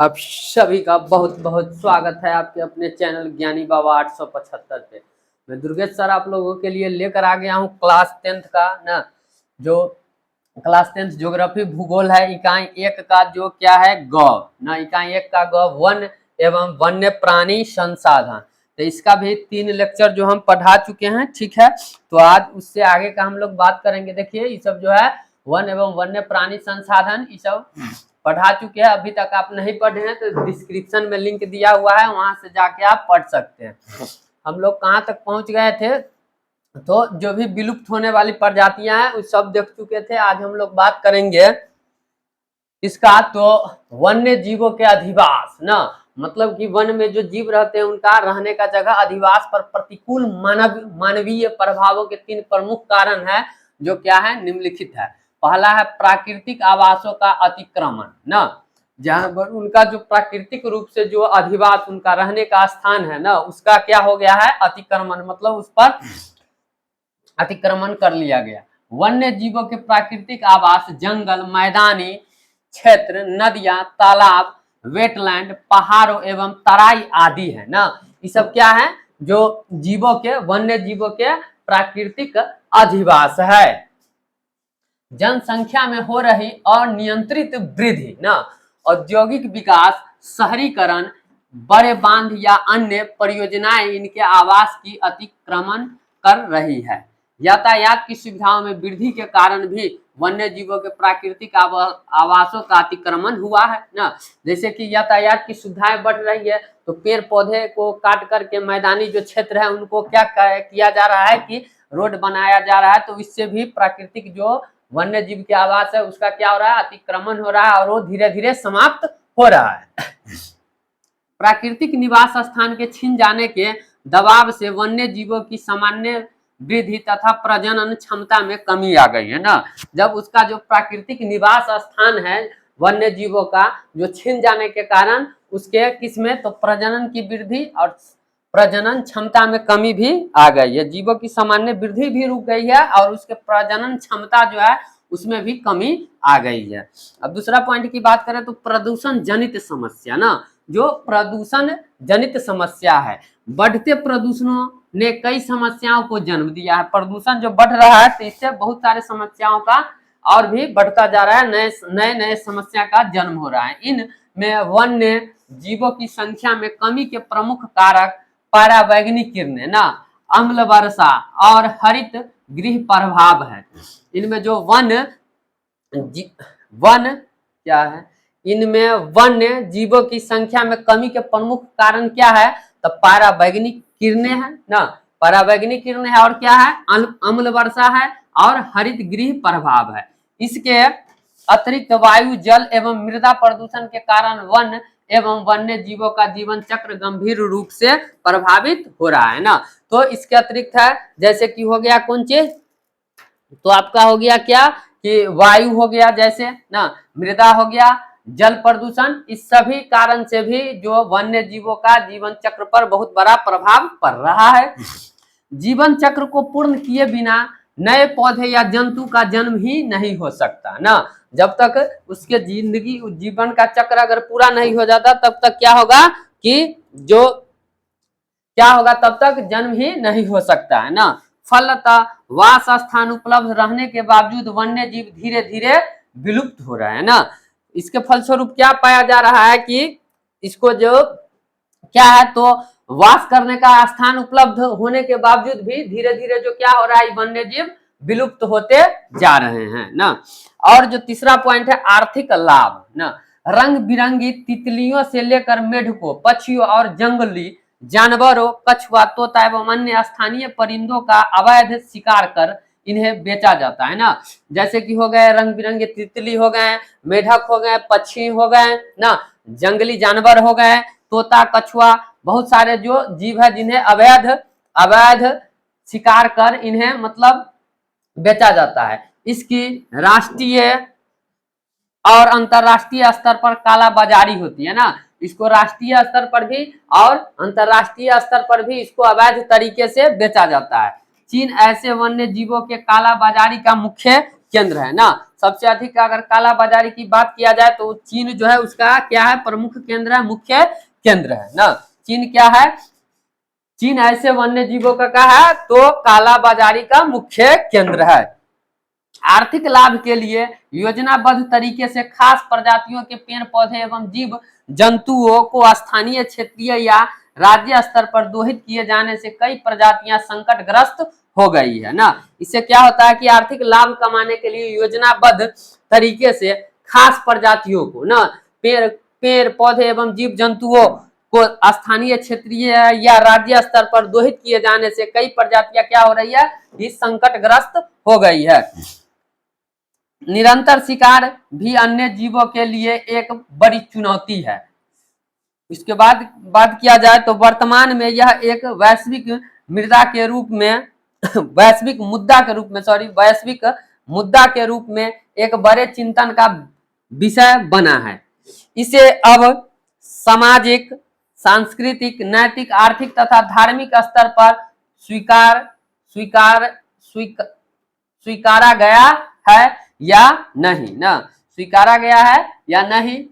आप सभी का बहुत बहुत स्वागत है आपके अपने चैनल ज्ञानी बाबा 875 पे। मैं दुर्गेश सर आप लोगों के लिए लेकर आ गया हूँ क्लास 10th का ना, जो क्लास 10th ज्योग्राफी भूगोल है। इकाई 1 का जो क्या है गौ ना, इकाई 1 का गौ वन एवं वन्य प्राणी संसाधन। तो इसका भी 3 लेक्चर जो हम पढ़ा चुके हैं, ठीक है। तो आज उससे आगे का हम लोग बात करेंगे। देखिए ये सब जो है वन एवं वन्य प्राणी संसाधन ये सब पढ़ा चुके हैं। अभी तक आप नहीं पढ़े हैं तो डिस्क्रिप्शन में लिंक दिया हुआ है, वहां से जाके आप पढ़ सकते हैं। हम लोग कहाँ तक पहुंच गए थे, तो जो भी विलुप्त होने वाली प्रजातियां हैं उस सब देख चुके थे। आज हम लोग बात करेंगे इसका, तो वन्य जीवों के अधिवास ना, मतलब कि वन में जो जीव रहते हैं उनका रहने का जगह अधिवास पर प्रतिकूल मानवीय प्रभावों के 3 प्रमुख कारण है, जो क्या है निम्नलिखित है। पहला है प्राकृतिक आवासों का अतिक्रमण ना, जहां पर उनका जो प्राकृतिक रूप से जो अधिवास उनका रहने का स्थान है ना, उसका क्या हो गया है अतिक्रमण, मतलब उस पर अतिक्रमण कर लिया गया। वन्य जीवों के प्राकृतिक आवास जंगल, मैदानी क्षेत्र, नदियां, तालाब, वेटलैंड, पहाड़ों एवं तराई आदि है ना। ये सब क्या है, जो जीवों के वन्य जीवों के प्राकृतिक अधिवास है। जनसंख्या में हो रही अनियंत्रित वृद्धि ना, औद्योगिक विकास, शहरीकरण, बड़े बांध या अन्य परियोजनाएं इनके आवास की अतिक्रमण कर रही है। यातायात की सुविधाओं में वृद्धि के कारण भी वन्य जीवों के प्राकृतिक आवासों का अतिक्रमण हुआ है ना। जैसे कि यातायात की सुविधाएं बढ़ रही है तो पेड़ पौधे को काट करके मैदानी जो क्षेत्र है उनको क्या किया जा रहा है कि रोड बनाया जा रहा है, तो इससे भी प्राकृतिक जो वन्य जीव के आवास है उसका क्या हो रहा है अतिक्रमण हो रहा है और वो धीरे धीरे समाप्त हो रहा है। प्राकृतिक निवास स्थान के छिन जाने के दबाव से वन्य जीवों की सामान्य वृद्धि तथा प्रजनन क्षमता में कमी आ गई है ना। जब उसका जो प्राकृतिक निवास स्थान है वन्य जीवों का जो छिन जाने के कारण उसके किसमें, तो प्रजनन की वृद्धि और प्रजनन क्षमता में कमी भी आ गई है। जीवों की सामान्य वृद्धि भी रुक गई है और उसके प्रजनन क्षमता जो है उसमें भी कमी आ गई है। अब दूसरा पॉइंट की बात करें तो प्रदूषण जनित समस्या ना, जो प्रदूषण जनित समस्या है, बढ़ते प्रदूषणों ने कई समस्याओं को जन्म दिया है। प्रदूषण जो बढ़ रहा है तो इससे बहुत सारे समस्याओं का और भी बढ़ता जा रहा है, नए नए समस्या का जन्म हो रहा है। इनमें वन्य जीवों की संख्या में कमी के प्रमुख कारक परावैंगनिक किरणें ना, अम्ल वर्षा और हरित गृह प्रभाव है। इनमें जो वन क्या है, इनमें वन्य जीवों की संख्या में कमी के प्रमुख कारण क्या है, तो परावैंगनिक किरणें है ना, परावैंगनिक किरणें है और क्या है अम्ल वर्षा है और हरित गृह प्रभाव है। इसके अतिरिक्त वायु, जल एवं मृदा प्रदूषण के कारण वन एवं वन्य जीवों का जीवन चक्र गंभीर रूप से प्रभावित हो रहा है ना। तो इसके अतिरिक्त है जैसे कि हो गया कौन चीज, तो आपका हो गया क्या कि वायु हो गया जैसे ना, मृदा हो गया, जल प्रदूषण, इस सभी कारण से भी जो वन्य जीवों का जीवन चक्र पर बहुत बड़ा प्रभाव पड़ रहा है। जीवन चक्र को पूर्ण किए बिना नए पौधे या जंतु का जन्म ही नहीं हो सकता ना। जब तक उसके जिंदगी जीवन का चक्र अगर पूरा नहीं हो जाता तब तक क्या होगा कि जो क्या होगा, तब तक जन्म ही नहीं हो सकता है ना। फलतः वास स्थान उपलब्ध रहने के बावजूद वन्य जीव धीरे धीरे विलुप्त हो रहे हैं ना। इसके फलस्वरूप क्या पाया जा रहा है कि इसको जो क्या है, तो वास करने का स्थान उपलब्ध होने के बावजूद भी धीरे धीरे जो क्या हो रहा है वन्य जीव विलुप्त होते जा रहे हैं ना। और जो तीसरा पॉइंट है आर्थिक लाभ ना, रंग बिरंगी तितलियों से लेकर मेढकों, पक्षियों और जंगली जानवरों, कछुआ, तोता एवं अन्य स्थानीय परिंदों का अवैध शिकार कर इन्हें बेचा जाता है ना। जैसे कि हो गए रंग बिरंगे तितली हो गए, मेढक हो गए, पक्षी हो गए ना, जंगली जानवर हो गए, तोता, कछुआ, बहुत सारे जो जीव है जिन्हें अवैध शिकार कर इन्हें मतलब बेचा जाता है। इसकी राष्ट्रीय और अंतरराष्ट्रीय स्तर पर काला बाजारी होती है ना। इसको राष्ट्रीय स्तर पर भी और अंतरराष्ट्रीय स्तर पर भी इसको अवैध तरीके से बेचा जाता है। चीन ऐसे वन्य जीवों के काला बाजारी का मुख्य केंद्र है ना। सबसे अधिक अगर काला बाजारी की बात किया जाए तो चीन जो है उसका क्या है, प्रमुख केंद्र है, मुख्य केंद्र है ना। चीन क्या है, चीन ऐसे वन्य जीवों का क्या है, तो काला बाजारी का मुख्य केंद्र है। आर्थिक लाभ के लिए योजनाबद्ध तरीके से खास प्रजातियों के पेड़ पौधे एवं जीव जंतुओं को स्थानीय, क्षेत्रीय या राज्य स्तर पर दोहित किए जाने से कई प्रजातियां संकटग्रस्त हो गई है ना। इससे क्या होता है कि आर्थिक लाभ कमाने के लिए योजनाबद्ध तरीके से खास प्रजातियों को ना, पेड़ पेड़ पौधे एवं जीव जंतुओं को स्थानीय, क्षेत्रीय या राज्य स्तर पर दोहित किए जाने से कई प्रजातियां क्या हो रही है, इस संकटग्रस्त हो गई है। निरंतर शिकार भी अन्य जीवों के लिए एक बड़ी चुनौती है। इसके बाद बात किया जाए तो वर्तमान में यह एक वैश्विक मुद्दा के रूप में वैश्विक मुद्दा के रूप में एक बड़े चिंतन का विषय बना है। इसे अब सामाजिक, सांस्कृतिक, नैतिक, आर्थिक तथा धार्मिक स्तर पर स्वीकारा गया है या नहीं ना, स्वीकारा गया है या नहीं।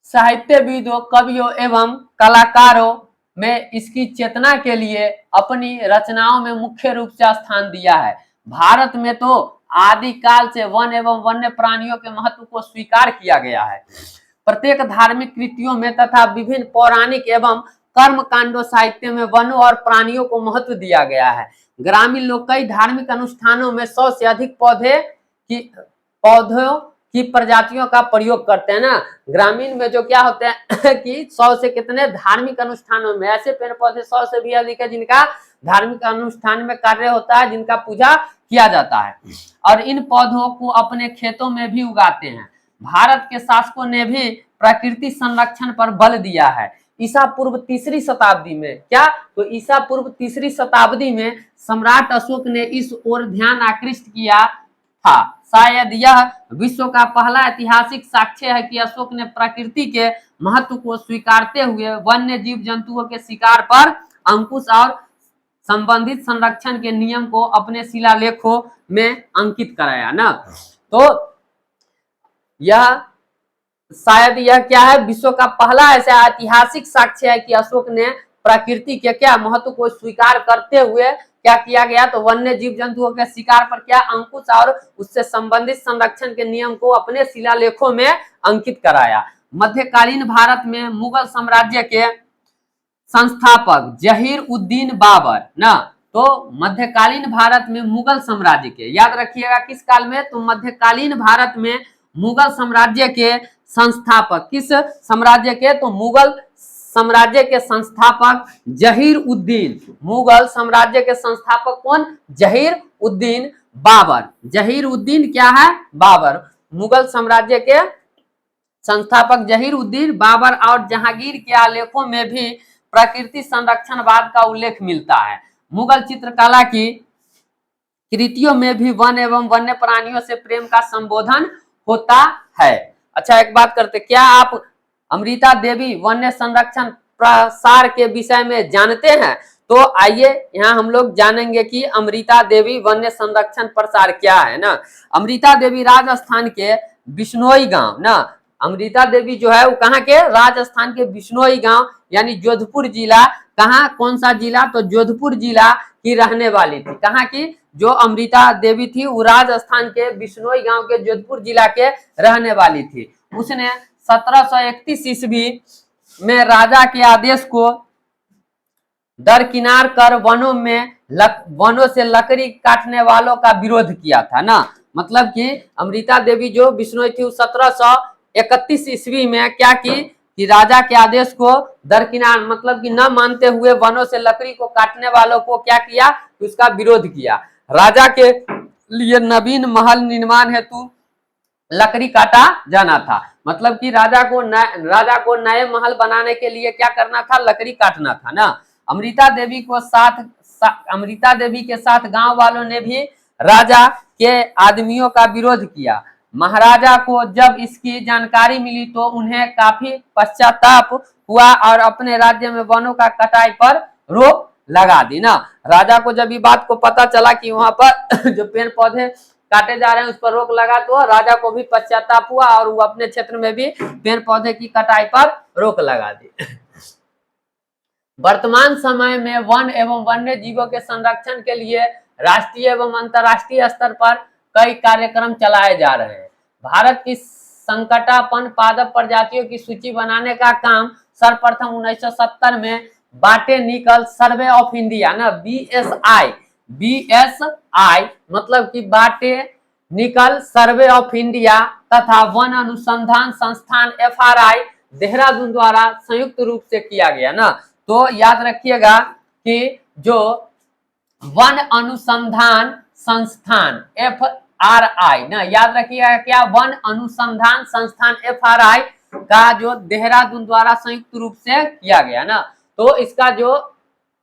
साहित्यविदों, कवियों एवं कलाकारों में इसकी चेतना के लिए अपनी रचनाओं में मुख्य रूप से स्थान दिया है। भारत में तो आदिकाल से वन एवं वन्य प्राणियों के महत्व को स्वीकार किया गया है। प्रत्येक धार्मिक कृतियों में तथा विभिन्न पौराणिक एवं कर्म कांडों साहित्य में वनों और प्राणियों को महत्व दिया गया है। ग्रामीण लोग कई धार्मिक अनुष्ठानों में 100 से अधिक पौधों की प्रजातियों का प्रयोग करते हैं ना। ग्रामीण में जो क्या होते हैं कि 100 से कितने धार्मिक अनुष्ठानों में ऐसे पेड़ पौधे 100 से भी अधिक है जिनका धार्मिक अनुष्ठान में कार्य होता है, जिनका पूजा किया जाता है, और इन पौधों को अपने खेतों में भी उगाते हैं। भारत के शासकों ने भी प्रकृति संरक्षण पर बल दिया है। ईसा पूर्व 3री शताब्दी में क्या, तो ईसा पूर्व 3री शताब्दी में सम्राट अशोक ने इस ओर ध्यान आकृष्ट किया था। शायद यह विश्व का पहला ऐतिहासिक साक्ष्य है कि अशोक ने प्रकृति के महत्व को स्वीकारते हुए वन्य जीव जंतुओं के शिकार पर अंकुश और संबंधित संरक्षण के नियम को अपने शिलालेखों में अंकित कराया ना। तो यह शायद यह क्या है, विश्व का पहला ऐसा ऐतिहासिक साक्ष्य है कि अशोक ने प्रकृति के क्या महत्व को स्वीकार करते हुए क्या किया गया, तो वन्य जीव जंतुओं के शिकार पर क्या अंकुश और उससे संबंधित संरक्षण के नियम को अपने शिलालेखों में अंकित कराया। मध्यकालीन भारत में मुगल साम्राज्य के संस्थापक जहीर-उद-दीन बाबर ना, तो मध्यकालीन भारत में मुगल साम्राज्य के, याद रखिएगा किस काल में, तो मध्यकालीन भारत में मुगल साम्राज्य के संस्थापक, किस साम्राज्य के, तो मुगल साम्राज्य के संस्थापक जहीर-उद-दीन, मुगल साम्राज्य के संस्थापक कौन, जहीर-उद-दीन बाबर। जहीर-उद-दीन क्या है, बाबर। मुगल साम्राज्य के संस्थापक जहीर-उद-दीन बाबर और जहांगीर के आलेखों में भी प्रकृति संरक्षणवाद का उल्लेख मिलता है। मुगल चित्रकला की कृतियों में भी वन एवं वन्य प्राणियों से प्रेम का संबोधन होता है। अच्छा, एक बात करते, क्या आप अमृता देवी वन्य संरक्षण प्रसार के विषय में जानते हैं? तो आइए यहाँ हम लोग जानेंगे कि अमृता देवी वन्य संरक्षण प्रसार क्या है ना। अमृता देवी राजस्थान के बिश्नोई गांव ना, अमृता देवी जो है वो कहाँ के, राजस्थान के बिश्नोई गांव यानी जोधपुर जिला, कहाँ, कौन सा जिला, तो जोधपुर जिला की रहने वाली थी। कहाँ की, जो अमृता देवी थी वो राजस्थान के बिश्नोई गांव के जोधपुर जिला के रहने वाली थी। उसने 1731 ईस्वी में राजा के आदेश को दरकिनार कर वनों से लकड़ी काटने वालों का विरोध किया था ना। मतलब कि अमृता देवी जो बिश्नोई थी 1731 ईस्वी में क्या की कि राजा के आदेश को दरकिनार मतलब कि न मानते हुए वनों से लकड़ी को काटने वालों को क्या किया, उसका विरोध किया। राजा के लिए नवीन महल निर्माण हेतु लकड़ी काटा जाना था। मतलब कि राजा को नए महल बनाने के लिए क्या करना था, लकड़ी काटना था ना। अमृता देवी के साथ गांव वालों ने भी राजा के आदमियों का विरोध किया। महाराजा को जब इसकी जानकारी मिली तो उन्हें काफी पश्चाताप हुआ और अपने राज्य में वनों का कटाई पर रोक लगा दी ना। राजा को जब ये बात को पता चला कि वहां पर जो पेड़ पौधे काटे जा रहे हैं उस पर रोक लगा, तो राजा को भी पश्चाताप हुआ और वो अपने क्षेत्र में भी पेड़ पौधे की कटाई पर रोक लगा दी। वर्तमान समय में वन एवं वन्य जीवों के संरक्षण के लिए राष्ट्रीय एवं अंतर्राष्ट्रीय स्तर पर कई कार्यक्रम चलाए जा रहे हैं। भारत की संकटापन्न पादप प्रजातियों की सूची बनाने का काम सर्वप्रथम 1970 में बॉटेनिकल सर्वे ऑफ इंडिया ना बीएसआई मतलब कि बॉटेनिकल सर्वे ऑफ इंडिया तथा वन अनुसंधान संस्थान एफआरआई देहरादून द्वारा संयुक्त रूप से किया गया ना। तो याद रखिएगा कि जो वन अनुसंधान संस्थान एफआरआई ना, याद रखिएगा क्या, वन अनुसंधान संस्थान एफआरआई का जो देहरादून द्वारा संयुक्त रूप से किया गया ना। तो इसका जो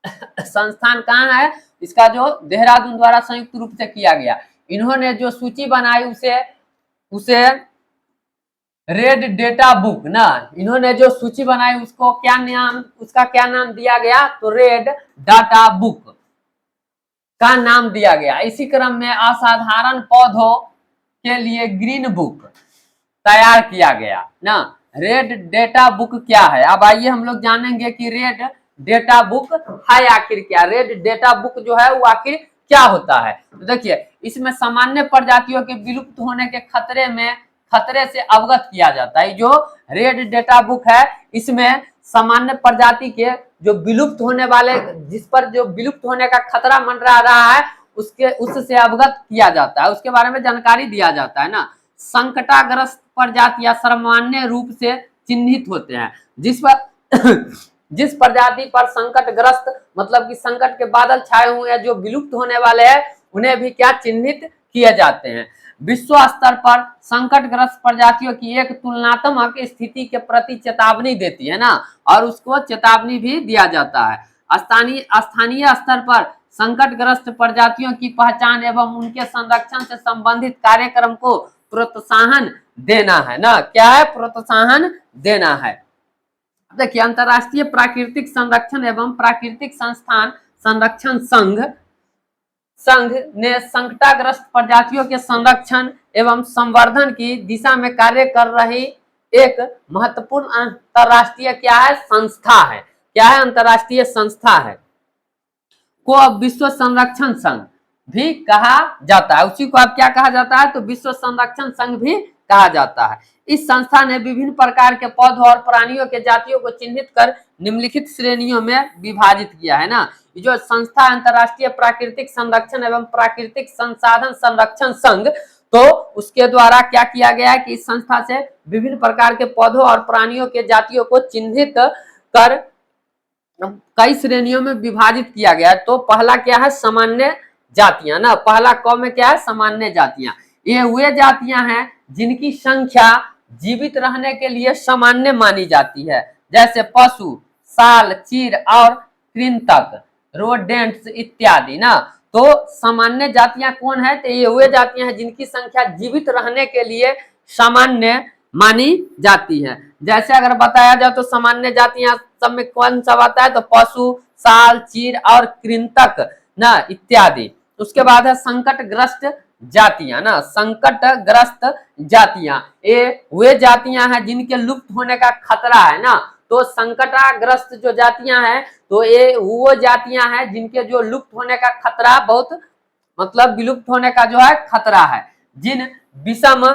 संस्थान कहाँ है, इसका जो देहरादून द्वारा संयुक्त रूप से किया गया। इन्होंने जो सूची बनाई उसे रेड डेटा बुक ना, इन्होंने जो सूची बनाई उसको उसका क्या नाम दिया गया, तो रेड डाटा बुक का नाम दिया गया। इसी क्रम में असाधारण पौधों के लिए ग्रीन बुक तैयार किया गया ना। रेड डेटा बुक क्या है, अब आइए हम लोग जानेंगे कि रेड डेटा बुक है आखिर क्या, रेड डेटा बुक जो है वो आखिर क्या होता है। तो देखिए इसमें सामान्य प्रजातियों के विलुप्त होने के खतरे से अवगत किया जाता है। जो रेड डेटा बुक है इसमें सामान्य प्रजाति के जो विलुप्त होने वाले, जिस पर जो विलुप्त होने का खतरा मंडरा रहा है उससे अवगत किया जाता है, उसके बारे में जानकारी दिया जाता है ना। संकटाग्रस्त प्रजातियां सामान्य रूप से चिन्हित होते हैं, जिस प्रजाति पर संकटग्रस्त मतलब कि संकट के बादल छाए हुए हैं, जो विलुप्त होने वाले हैं, उन्हें भी क्या चिन्हित किए जाते हैं। विश्व स्तर पर संकटग्रस्त प्रजातियों की एक तुलनात्मक स्थिति के प्रति चेतावनी देती है ना, और उसको चेतावनी भी दिया जाता है। स्थानीय स्तर पर संकटग्रस्त प्रजातियों की पहचान एवं उनके संरक्षण से संबंधित कार्यक्रम को प्रोत्साहन देना है ना। क्या है, प्रोत्साहन देना है। देखिए अंतर्राष्ट्रीय प्राकृतिक संरक्षण एवं प्राकृतिक संस्थान संरक्षण संघ ने संकटाग्रस्त प्रजातियों के संरक्षण एवं संवर्धन की दिशा में कार्य कर रही एक महत्वपूर्ण अंतर्राष्ट्रीय क्या है, संस्था है। क्या है, अंतर्राष्ट्रीय संस्था है, को अब विश्व संरक्षण संघ भी कहा जाता है। उसी को अब क्या कहा जाता है, तो विश्व संरक्षण संघ भी कहा जाता है। इस संस्था ने विभिन्न प्रकार के पौधों और प्राणियों के जातियों को चिन्हित कर निम्नलिखित श्रेणियों में विभाजित किया है ना। जो संस्था अंतर्राष्ट्रीय प्राकृतिक संरक्षण एवं प्राकृतिक संसाधन संरक्षण संघ, तो उसके द्वारा क्या किया गया है कि इस संस्था से विभिन्न प्रकार के पौधों और प्राणियों के जातियों को चिन्हित कर कई श्रेणियों में विभाजित किया गया है। तो पहला क्या है, सामान्य जातियां ना, पहला क में क्या है, सामान्य जातियां। ये वे जातियां हैं जिनकी संख्या जीवित रहने के लिए सामान्य मानी जाती है, जैसे पशु, साल, चीर और कृंतक, रोडेंट्स इत्यादि ना। तो सामान्य जातियां कौन है, तो ये वे जातियां हैं जिनकी संख्या जीवित रहने के लिए सामान्य मानी जाती है। जैसे अगर बताया जाए तो सामान्य जातियां सब में कौन सा आता है, तो पशु, साल, चीर और कृंतक ना इत्यादि। उसके बाद है संकटग्रस्त जातियां ना, संकटग्रस्त जातियां, ये वे जातियां हैं जिनके लुप्त होने का खतरा है ना। तो संकटग्रस्त जो जातियां हैं, तो ये वो जातियां हैं जिनके जो लुप्त होने का खतरा बहुत मतलब विलुप्त होने का जो है खतरा है। जिन विषम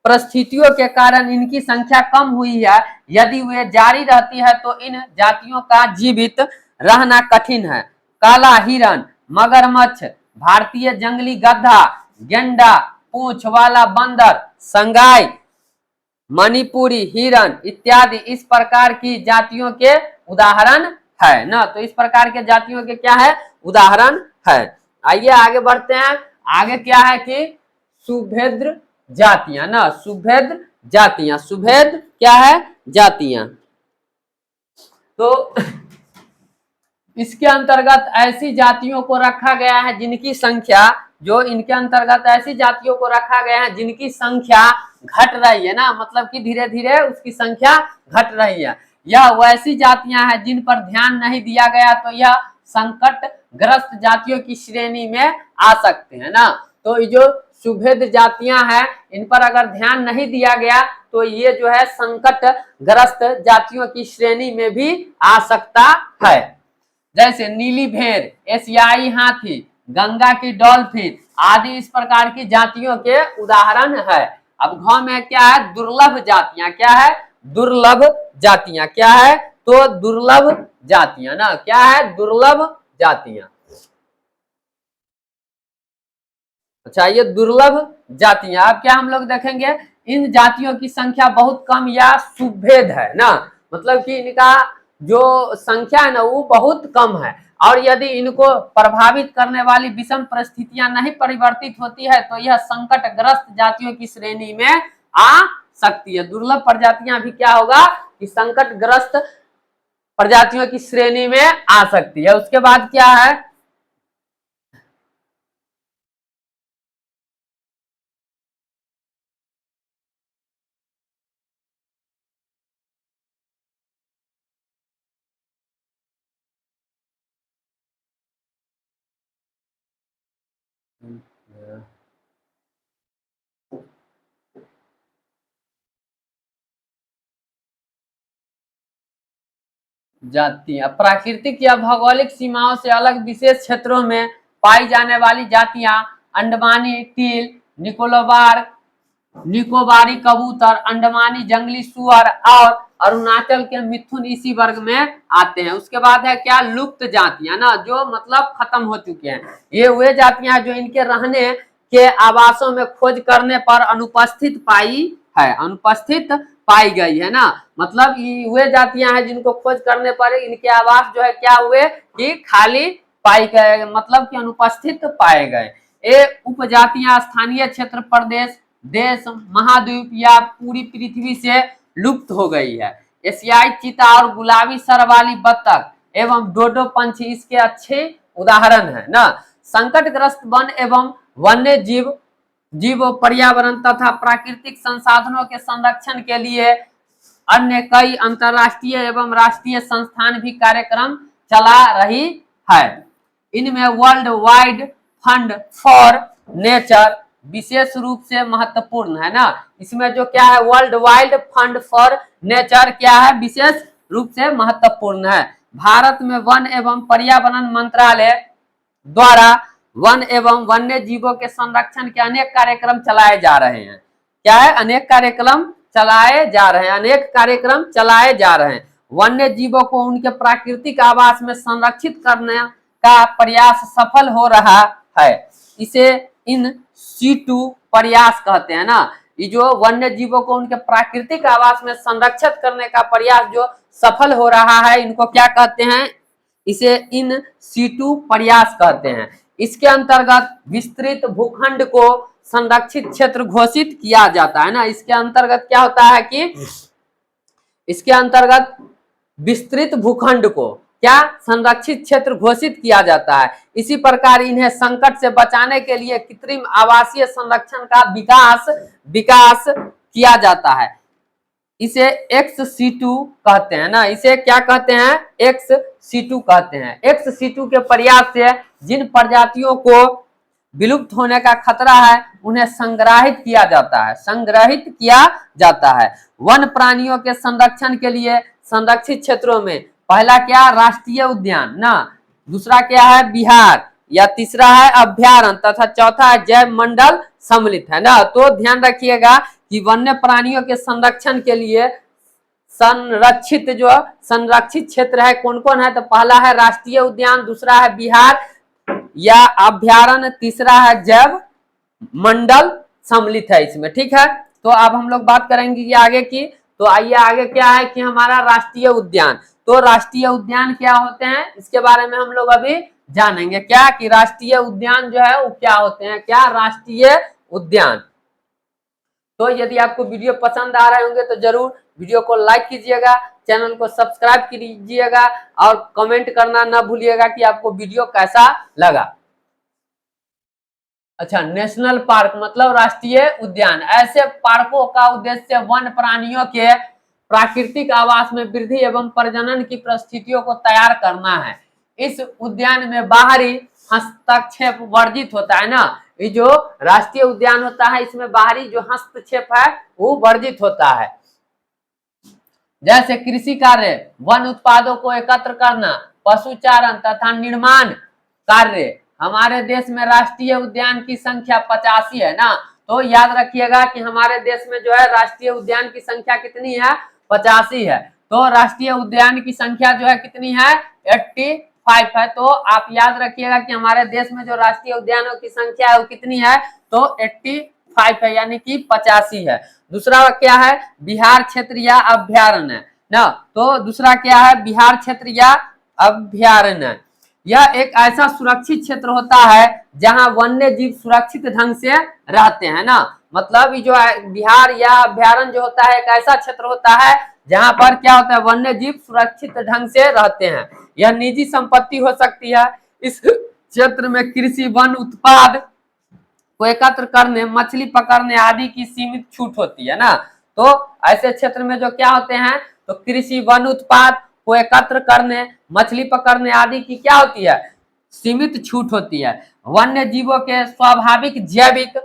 परिस्थितियों के कारण इनकी संख्या कम हुई है, यदि वे जारी रहती है तो इन जातियों का जीवित रहना कठिन है। काला हिरण, मगरमच्छ, भारतीय जंगली गधा, गेंडा, पूंछ वाला बंदर, संगाई, मणिपुरी हिरण इत्यादि इस प्रकार की जातियों के उदाहरण है ना। तो इस प्रकार के जातियों के क्या है, उदाहरण है। आइए आगे बढ़ते हैं। आगे क्या है कि सुभेद्र जातियां ना, सुभेद्र जातियां, सुभेद्र क्या है, जातियां। तो इसके अंतर्गत ऐसी जातियों को रखा गया है जिनकी संख्या, जो इनके अंतर्गत ऐसी जातियों को रखा गया है जिनकी संख्या घट रही है ना, मतलब कि धीरे धीरे उसकी संख्या घट रही है। यह वैसी जातियां हैं जिन पर ध्यान नहीं दिया गया तो यह संकटग्रस्त जातियों की श्रेणी में आ सकते हैं ना। तो ये जो सुभेद जातियां हैं, इन पर अगर ध्यान नहीं दिया गया तो ये जो है संकट ग्रस्त जातियों की श्रेणी में भी आ सकता है। जैसे नीली भेड़, एशियाई हाथी, गंगा की डॉल्फिन आदि इस प्रकार की जातियों के उदाहरण है। अब घ में क्या है, दुर्लभ जातियां, क्या है, दुर्लभ जातियां, क्या है, तो दुर्लभ जातियां ना, क्या है, दुर्लभ जातियां। अच्छा, ये दुर्लभ जातियां, अब क्या हम लोग देखेंगे, इन जातियों की संख्या बहुत कम या सुभेद है ना, मतलब कि इनका जो संख्या है ना वो बहुत कम है, और यदि इनको प्रभावित करने वाली विषम परिस्थितियां नहीं परिवर्तित होती है तो यह संकटग्रस्त जातियों की श्रेणी में आ सकती है। दुर्लभ प्रजातियां भी क्या होगा कि संकटग्रस्त प्रजातियों की श्रेणी में आ सकती है। उसके बाद क्या है, जातियां प्राकृतिक या भौगोलिक सीमाओं से अलग विशेष क्षेत्रों में पाई जाने वाली जातियां अंडमानी टील, निकोबारी कबूतर, अंडमानी जंगली सुअर और अरुणाचल के मिथुन इसी वर्ग में आते हैं। उसके बाद है क्या, लुप्त जातियां ना, जो मतलब खत्म हो चुके हैं। ये वे जातियां जो इनके रहने के आवासों में खोज करने पर अनुपस्थित पाई है, अनुपस्थित पाई गई है ना, मतलब वे जातियां हैं जिनको खोज करने पर इनके आवास जो है क्या हुए कि खाली पाई गए, मतलब कि अनुपस्थित पाए गए। ये उपजातियां स्थानीय क्षेत्र, प्रदेश, देश, महाद्वीप या पूरी पृथ्वी से लुप्त हो गई है। एशियाई चीता और गुलाबी सर वाली बत्तख एवं डोडो पंछी इसके अच्छे उदाहरण है ना। संकटग्रस्त वन एवं वन्य जीव पर्यावरण तथा प्राकृतिक संसाधनों के संरक्षण के लिए अन्य कई अंतर्राष्ट्रीय एवं राष्ट्रीय संस्थान भी कार्यक्रम चला रही है। इनमें World Wide Fund for Nature विशेष रूप से महत्वपूर्ण है ना। इसमें जो क्या है, World Wide Fund for Nature क्या है, विशेष रूप से महत्वपूर्ण है। भारत में वन एवं पर्यावरण मंत्रालय द्वारा वन एवं वन्य जीवों के संरक्षण के अनेक कार्यक्रम चलाए जा रहे हैं। क्या है, अनेक कार्यक्रम चलाए जा रहे हैं, अनेक कार्यक्रम चलाए जा रहे हैं। वन्य जीवों को उनके प्राकृतिक आवास में संरक्षित करने का प्रयास सफल हो रहा है। इसे इन सीटू प्रयास कहते हैं ना। ये जो वन्य जीवों को उनके प्राकृतिक आवास में संरक्षित करने का प्रयास जो सफल हो रहा है, इनको क्या कहते हैं, इसे इन सीटू प्रयास कहते हैं। इसके अंतर्गत विस्तृत भूखंड को संरक्षित क्षेत्र घोषित किया जाता है ना। इसके अंतर्गत क्या होता है कि इसके अंतर्गत विस्तृत भूखंड को क्या संरक्षित क्षेत्र घोषित किया जाता है। इसी प्रकार इन्हें संकट से बचाने के लिए कृत्रिम आवासीय संरक्षण का विकास किया जाता है। इसे एक्स-सीटू कहते हैं ना, इसे क्या कहते हैं, एक्स-सीटू कहते हैं। एक्स-सीटू के प्रयास से जिन प्रजातियों को विलुप्त होने का खतरा है उन्हें संग्रहित किया जाता है, संग्रहित किया जाता है। वन प्राणियों के संरक्षण के लिए संरक्षित क्षेत्रों में पहला क्या, राष्ट्रीय उद्यान ना, दूसरा क्या है बिहार, या तीसरा है अभ्यारण्य तथा चौथा है जैव मंडल सम्मिलित है ना। तो ध्यान रखिएगा कि वन्य प्राणियों के संरक्षण के लिए संरक्षित क्षेत्र है कौन कौन है, तो पहला है राष्ट्रीय उद्यान, दूसरा है बिहार या अभ्यारण्य, तीसरा है जैव मंडल सम्मिलित है इसमें, ठीक है। तो अब हम लोग बात करेंगे कि आगे की, तो आइए आगे क्या है कि हमारा राष्ट्रीय उद्यान। तो राष्ट्रीय उद्यान क्या होते हैं इसके बारे में हम लोग अभी जानेंगे, क्या कि राष्ट्रीय उद्यान जो है वो क्या होते हैं, क्या राष्ट्रीय उद्यान। तो यदि आपको वीडियो पसंद आ रहे होंगे तो जरूर वीडियो को लाइक कीजिएगा, चैनल को सब्सक्राइब कीजिएगा और कमेंट करना ना भूलिएगा कि आपको वीडियो कैसा लगा। अच्छा, नेशनल पार्क मतलब राष्ट्रीय उद्यान, ऐसे पार्कों का उद्देश्य वन प्राणियों के प्राकृतिक आवास में वृद्धि एवं प्रजनन की परिस्थितियों को तैयार करना है। इस उद्यान में बाहरी हस्तक्षेप वर्जित होता है ना। ये जो राष्ट्रीय उद्यान होता है इसमें बाहरी जो हस्तक्षेप है वो वर्जित होता है। जैसे कृषि कार्य, वन उत्पादों को एकत्र करना, पशुचारण तथा निर्माण कार्य। हमारे देश में राष्ट्रीय उद्यान की संख्या 85 है ना, तो याद रखिएगा कि हमारे देश में जो है राष्ट्रीय उद्यान की संख्या कितनी है, 85 है। तो राष्ट्रीय उद्यान की संख्या जो है कितनी है, 85 है। तो आप याद रखिएगा कि हमारे देश में जो राष्ट्रीय उद्यानों की संख्या है वो कितनी है, तो 85 है, यानी कि 85 है। दूसरा क्या है, बिहार क्षेत्र या अभ्यारण्य ना, तो दूसरा क्या है, बिहार क्षेत्र या अभ्यारण्य। यह एक ऐसा सुरक्षित क्षेत्र होता है जहां वन्य जीव सुरक्षित ढंग से रहते हैं ना, मतलब ये जो बिहार या अभ्यारण्य जो होता है एक ऐसा क्षेत्र होता है जहां पर क्या होता है, वन्य जीव सुरक्षित ढंग से रहते हैं। यह निजी संपत्ति हो सकती है। इस क्षेत्र में कृषि, वन उत्पाद को एकत्र करने, मछली पकड़ने आदि की सीमित छूट होती है ना। तो ऐसे क्षेत्र में जो क्या होते हैं, तो कृषि, वन उत्पाद को एकत्र करने, मछली पकड़ने आदि की क्या होती है, सीमित छूट होती है। वन्य जीवों के स्वाभाविक जैविक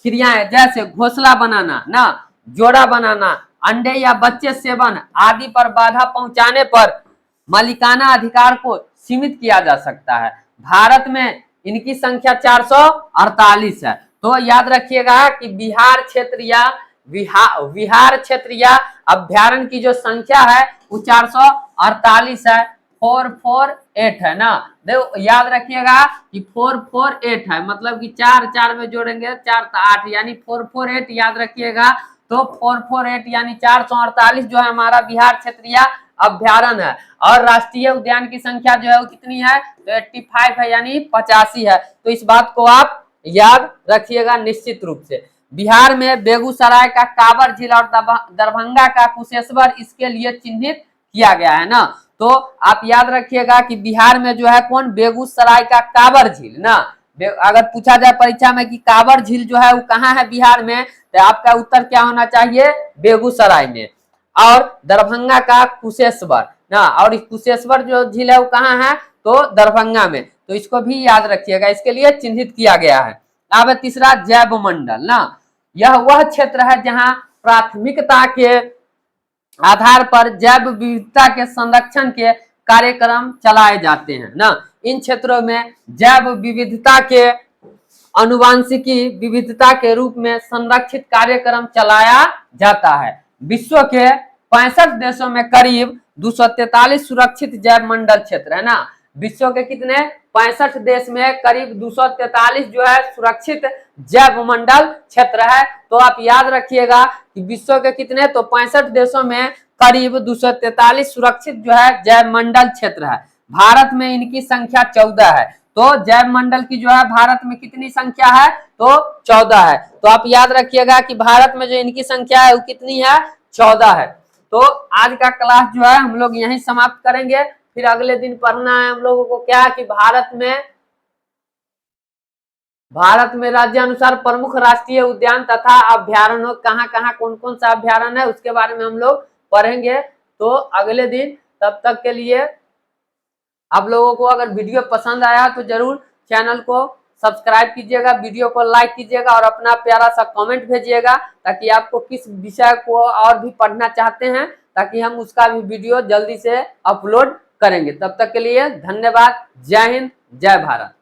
क्रियाएं जैसे घोंसला बनाना ना, जोड़ा बनाना, अंडे या बच्चे सेवन आदि पर बाधा पहुंचाने पर मालिकाना अधिकार को सीमित किया जा सकता है। भारत में इनकी संख्या 448 है। तो याद रखिएगा कि बिहार क्षेत्र या विहार क्षेत्र या अभ्यारण्य की जो संख्या है वो 448 है, 448 है ना। देखो याद रखिएगा कि 448 है, मतलब कि 4 4 में जोड़ेंगे 4 तो 8, यानी 448 याद रखिएगा। तो 448 यानी 448 जो है हमारा बिहार क्षेत्रीय अभ्यारण्य है। और राष्ट्रीय उद्यान की संख्या जो है वो कितनी है, तो 85 है, यानी 85 है। तो इस बात को आप याद रखिएगा निश्चित रूप से। बिहार में बेगूसराय का कांवर झील और दरभंगा का कुशेश्वर इसके लिए चिन्हित किया गया है ना। तो आप याद रखिएगा कि बिहार में जो है कौन, बेगूसराय का कांवर झील ना। अगर पूछा जाए परीक्षा में कि कांवर झील जो है वो कहाँ है बिहार में, तो आपका उत्तर क्या होना चाहिए, बेगूसराय में। और दरभंगा का कुशेश्वर ना, और कुशेश्वर जो झील है वो कहाँ है, तो दरभंगा में। तो इसको भी याद रखिएगा, इसके लिए चिन्हित किया गया है। अब तीसरा जैव मंडल ना, यह वह क्षेत्र है जहां प्राथमिकता के आधार पर जैव विविधता के संरक्षण के कार्यक्रम चलाए जाते हैं ना। इन क्षेत्रों में जैव विविधता के अनुवांशिकी विविधता के रूप में संरक्षित कार्यक्रम चलाया जाता है। विश्व के 65 देशों में करीब 243 सुरक्षित जैव मंडल क्षेत्र है ना। विश्व के कितने, 65 देश में करीब 243 जो है सुरक्षित जैव मंडल क्षेत्र है। तो आप याद रखिएगा कि विश्व के कितने, तो 65 देशों में करीब 243 सुरक्षित जो है जैव मंडल क्षेत्र है। भारत में इनकी संख्या 14 है। तो जैव मंडल की जो है भारत में कितनी संख्या है, तो 14 है। तो आप याद रखिएगा कि भारत में जो इनकी संख्या है वो कितनी है, 14 है। तो आज का क्लास जो है हम लोग यहीं समाप्त करेंगे। फिर अगले दिन पढ़ना है हम लोगों को क्या, कि भारत में राज्य अनुसार प्रमुख राष्ट्रीय उद्यान तथा अभ्यारण्य कहाँ कहाँ, कौन कौन सा अभ्यारण्य है, उसके बारे में हम लोग पढ़ेंगे। तो अगले दिन, तब तक के लिए आप लोगों को अगर वीडियो पसंद आया तो जरूर चैनल को सब्सक्राइब कीजिएगा, वीडियो को लाइक कीजिएगा और अपना प्यारा सा कमेंट भेजिएगा, ताकि आपको किस विषय को और भी पढ़ना चाहते हैं, ताकि हम उसका भी वीडियो जल्दी से अपलोड करेंगे। तब तक के लिए धन्यवाद। जय हिंद, जय भारत।